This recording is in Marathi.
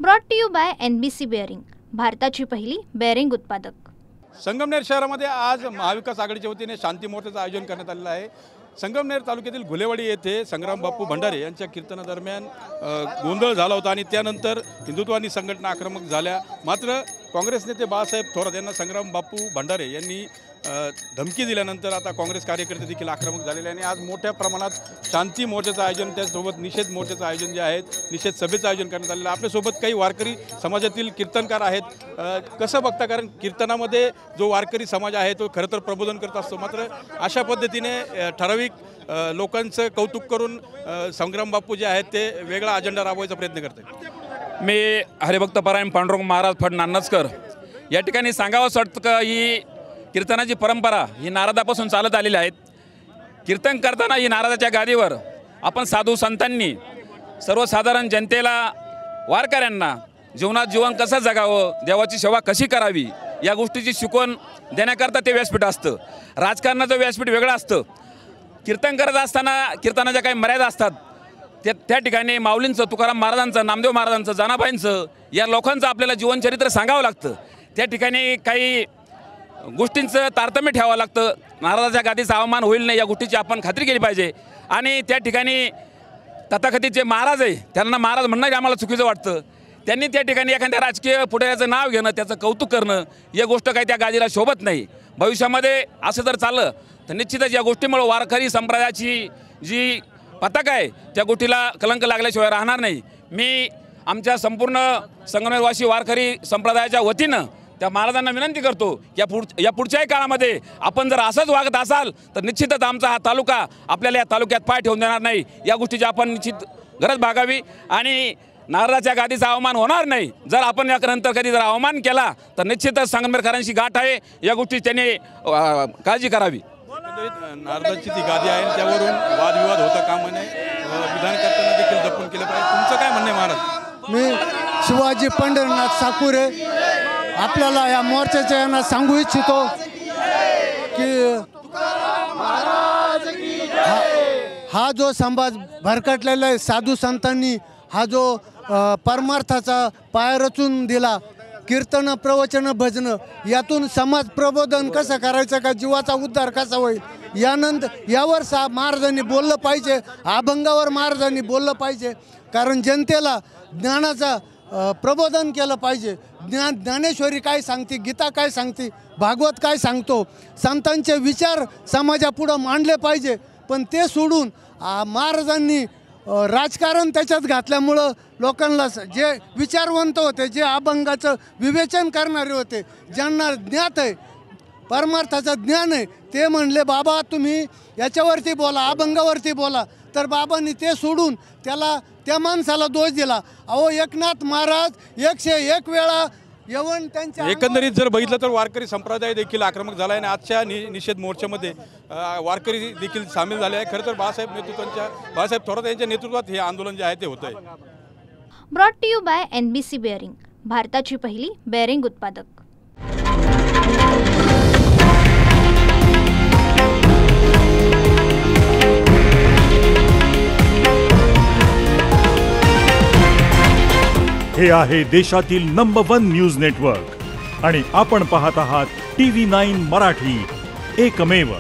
Brought to you by NBC bearing, भारताची पहिली बेअरिंग उत्पादक। संगमनेर शहरामध्ये आज महाविकास आघाडीच्या वतीने शांती मोर्चाचं आयोजन करण्यात आलेलं आहे। संगमनेर तालुक्यातील घुलेवाडी येथे संग्राम बापू भंडारे यांच्या कीर्तनादरम्यान गोंधळ झाला होता आणि त्यानंतर हिंदुत्ववादी संघटना आक्रमक झाल्या। मात्र काँग्रेस नेते बाळासाहेब थोरात यांना संग्राम बापू भंडारे यांनी धमकी दिल्यानंतर आता काँग्रेस कार्यकर्ते देखील आक्रमक झालेले आणि आज मोठ्या प्रमाणात शांती मोर्चाचं आयोजन, त्यासोबत निषेध मोर्चाचं आयोजन जे आहे, निषेध सभेचं आयोजन करण्यात आलेलं आहे। आपल्यासोबत काही वारकरी समाजातील कीर्तनकार आहेत। कसं बघता, कारण कीर्तनामध्ये जो वारकरी समाज आहे तो खरं तर प्रबोधन करत असतो, मात्र अशा पद्धतीने ठराविक लोकांचं कौतुक करून संग्राम बापू जे आहेत ते वेगळा अजेंडा राबवायचा प्रयत्न करतात। मी हरिभक्त परायण पांडुरंग महाराज फड नान्नजकर या ठिकाणी सांगावंसं वाटतं का ही कीर्तनाची परंपरा ही नारदापासून चालत आलेली आहे। कीर्तन करताना ही नारदाच्या गादीवर आपण साधू संतांनी सर्वसाधारण जनतेला, वारकऱ्यांना जीवनात जीवन कसं जगावं, देवाची सेवा कशी करावी या गोष्टीची शिकवण देण्याकरता ते व्यासपीठ असतं। राजकारणाचं व्यासपीठ वेगळं असतं। कीर्तन करत असताना कीर्तनाच्या काही मर्यादा असतात, त्या ठिकाणी माऊलींचं, तुकाराम महाराजांचं, नामदेव महाराजांचं, जनाबाईंचं या लोकांचं आपल्याला जीवनचरित्र सांगावं लागतं। त्या ठिकाणी काही गोष्टींचं तारतम्य ठेवावं लागतं। महाराजाच्या गादीचा अवमान होईल नाही या गोष्टीची आपण खात्री केली पाहिजे। आणि त्या ठिकाणी तथाकथित जे महाराज आहे त्यांना महाराज म्हणणं आम्हाला चुकीचं वाटतं। त्यांनी त्या ठिकाणी एखाद्या राजकीय पुढाऱ्याचं नाव घेणं, त्याचं कौतुक करणं या गोष्ट काही त्या गादीला शोभत नाही। भविष्यामध्ये असं जर चाललं तर निश्चितच या गोष्टीमुळे वारकरी संप्रदायाची जी पताका आहे त्या गोष्टीला कलंक लागल्याशिवाय राहणार नाही। मी आमच्या संपूर्ण संगमनेरवासी वारकरी संप्रदायाच्या वतीनं त्या महाराजांना विनंती करतो, या पुढच्याही काळामध्ये आपण जर असंच वागत असाल तर निश्चितच आमचा हा तालुका आपल्याला या तालुक्यात पाय ठेवून देणार नाही। या गोष्टीची आपण निश्चित गरज भागावी आणि नारदाच्या गादीचा अवमान होणार नाही। जर आपण यानंतर कधी जर अवमान केला तर निश्चितच संगमनेरकरांची गाठ आहे, या गोष्टी त्यांनी काळजी करावी। नारदाची ती गादी आहे त्यावरून वादविवाद होता कामा नये, विधानकर्त्यांना देखील जपून केलं पाहिजे। तुमचं काय म्हणणं आहे महाराज? मी शिवाजी पंढरीनाथ साकुरे आपल्याला या मोर्चाच्या यांना सांगू इच्छितो की हा जो समाज भरकटलेला आहे, साधू संतांनी हा जो परमार्थाचा पाय रचून दिला, कीर्तन, प्रवचन, भजन, यातून समाज प्रबोधन कसं करायचं, का जीवाचा उद्धार कसा होईल यावर महाराजांनी बोललं पाहिजे। अभंगावर महाराजांनी बोललं पाहिजे, कारण जनतेला ज्ञानाचा प्रबोधन केलं पाहिजे। ज्ञानेश्वरी काय सांगते, गीता काय सांगते, भागवत काय सांगतो, संतांचे विचार समाजापुढं मांडले पाहिजे। पण ते सोडून महाराजांनी राजकारण त्याच्यात घातल्यामुळं लोकांना जे विचारवंत होते, जे अभंगाचं विवेचन करणारे होते, ज्यांना ज्ञात आहे, परमार्थाचं ज्ञान आहे, ते म्हणले बाबा तुम्ही याच्यावरती बोला, अभंगावरती बोला। तर बाबांनी ते सोडून त्या माणसाला दोष दिला। अहो, एकनाथ महाराज 101 वेळा येऊन त्यांच्या एकंदरीत जर बघितलं तर वारकरी संप्रदाय देखील आक्रमक झाला आहे आणि आजच्या निषेध मोर्चामध्ये वारकरी देखील सामील झाले आहे। खरं तर बाळासाहेब थोरात यांच्या नेतृत्वात हे आंदोलन जे आहे ते होत आहे। Brought to you by NBC bearing, भारताची पहिली बेअरिंग उत्पादक। हे आहे देशातील नंबर 1 न्यूज नेटवर्क आणि आपण पाहत आहात TV9 मराठी, एकमेव।